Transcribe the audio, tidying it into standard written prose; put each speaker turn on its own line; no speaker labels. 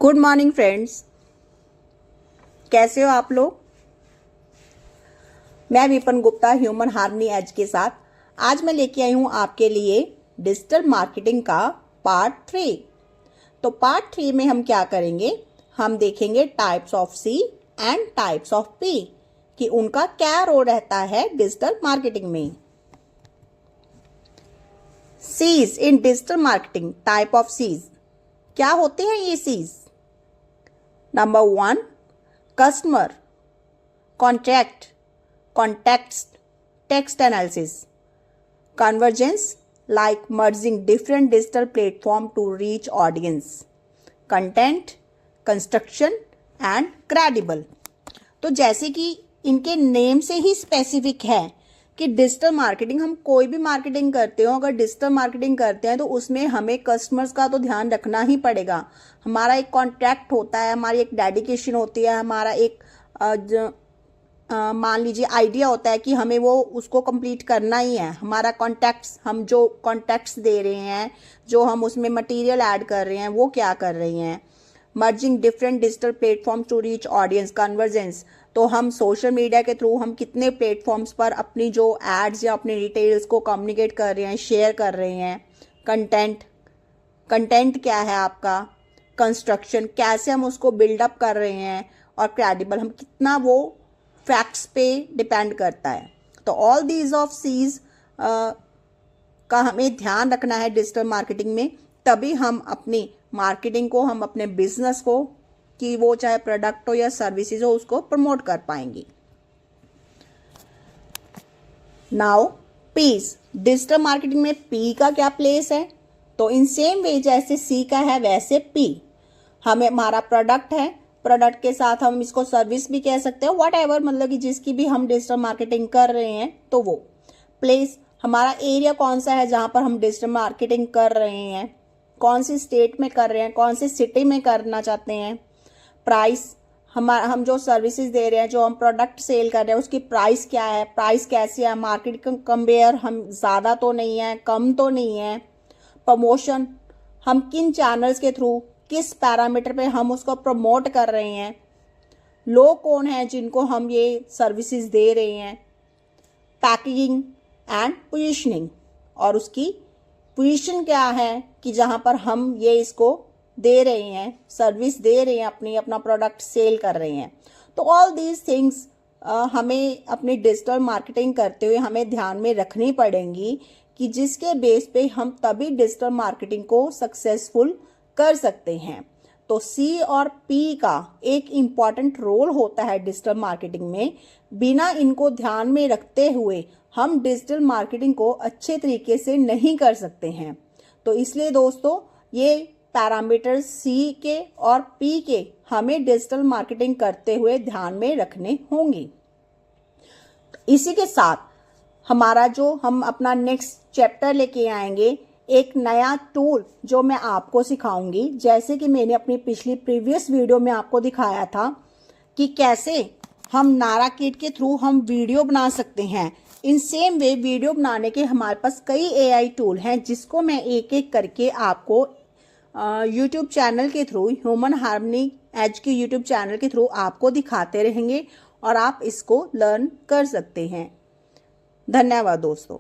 Good morning friends, कैसे हो आप लोग। मैं Vipan Gupta human harmony edge के साथ आज मैं लेके आई हूं आपके लिए डिजिटल मार्केटिंग का पार्ट 3। तो पार्ट 3 में हम क्या करेंगे, हम देखेंगे types of C and types of P कि उनका क्या रोल रहता है डिजिटल मार्केटिंग में। Cs in digital marketing, type of Cs क्या होते हैं ये Cs. Number 1, customer, contract, context, text analysis, convergence like merging different digital platform to reach audience, content, construction and credible। तो जैसे कि इनके नेम से ही स्पेसिफिक है कि डिजिटल मार्केटिंग, हम कोई भी मार्केटिंग करते हो, अगर डिजिटल मार्केटिंग करते हैं तो उसमें हमें कस्टमर्स का तो ध्यान रखना ही पड़ेगा। हमारा एक कॉन्ट्रैक्ट होता है, हमारी एक डेडिकेशन होती है, हमारा एक मान लीजिए आइडिया होता है कि हमें वो उसको कंप्लीट करना ही है। हमारा कॉन्टैक्ट्स, हम जो कॉन्टैक्ट्स दे रहे हैं, जो हम उसमें मटेरियल ऐड कर रहे हैं, वो क्या कर रही हैं। Merging different digital platform to reach audience, convergence, तो हम सोशल मीडिया के थ्रू हम कितने प्लेटफॉर्म्स पर अपनी जो एड्स या अपनी डिटेल्स को कम्युनिकेट कर रहे हैं, शेयर कर रहे हैं। कंटेंट, कंटेंट क्या है आपका। कंस्ट्रक्शन, कैसे हम उसको बिल्डअप कर रहे हैं। और क्रेडिबल, हम कितना वो फैक्ट्स पे डिपेंड करता है। तो ऑल दीज ऑफ सीज का हमें ध्यान रखना है डिजिटल मार्केटिंग में, तभी हम अपनी मार्केटिंग को, हम अपने बिजनेस को, कि वो चाहे प्रोडक्ट हो या सर्विसेज हो, उसको प्रमोट कर पाएंगी। नाउ पीस, डिजिटल मार्केटिंग में पी का क्या प्लेस है। तो इन सेम वे जैसे सी का है वैसे पी, हमें हमारा प्रोडक्ट है, प्रोडक्ट के साथ हम इसको सर्विस भी कह सकते हैं, वट एवर, मतलब कि जिसकी भी हम डिजिटल मार्केटिंग कर रहे हैं। तो वो प्लेस, हमारा एरिया कौन सा है जहां पर हम डिजिटल मार्केटिंग कर रहे हैं, कौन सी स्टेट में कर रहे हैं, कौन सी सिटी में करना चाहते हैं। प्राइस, हम जो सर्विसेज दे रहे हैं, जो हम प्रोडक्ट सेल कर रहे हैं, उसकी प्राइस क्या है, प्राइस कैसी है, मार्केट कंपेयर हम ज़्यादा तो नहीं है, कम तो नहीं है। प्रमोशन, हम किन चैनल्स के थ्रू, किस पैरामीटर पे हम उसको प्रमोट कर रहे हैं। लोग कौन हैं जिनको हम ये सर्विसेज दे रहे हैं। पैकेजिंग एंड पोजीशनिंग, और उसकी पोजीशन क्या है कि जहां पर हम ये इसको दे रहे हैं, सर्विस दे रहे हैं, अपना प्रोडक्ट सेल कर रहे हैं। तो ऑल दीज थिंग्स हमें अपनी डिजिटल मार्केटिंग करते हुए हमें ध्यान में रखनी पड़ेंगी कि जिसके बेस पे हम तभी डिजिटल मार्केटिंग को सक्सेसफुल कर सकते हैं। तो सी और पी का एक इम्पॉर्टेंट रोल होता है डिजिटल मार्केटिंग में। बिना इनको ध्यान में रखते हुए हम डिजिटल मार्केटिंग को अच्छे तरीके से नहीं कर सकते हैं। तो इसलिए दोस्तों, ये पैरामीटर्स सी के और पी के हमें डिजिटल मार्केटिंग करते हुए ध्यान में रखने होंगे। इसी के साथ हमारा जो हम अपना नेक्स्ट चैप्टर लेके आएंगे, एक नया टूल जो मैं आपको सिखाऊंगी। जैसे कि मैंने अपनी पिछली प्रीवियस वीडियो में आपको दिखाया था कि कैसे हम नारा किट के थ्रू हम वीडियो बना सकते हैं। इन सेम वे वीडियो बनाने के हमारे पास कई एआई टूल हैं, जिसको मैं एक एक करके आपको यूट्यूब चैनल के थ्रू, ह्यूमन हार्मनी एज के यूट्यूब चैनल के थ्रू आपको दिखाते रहेंगे और आप इसको लर्न कर सकते हैं। धन्यवाद दोस्तों।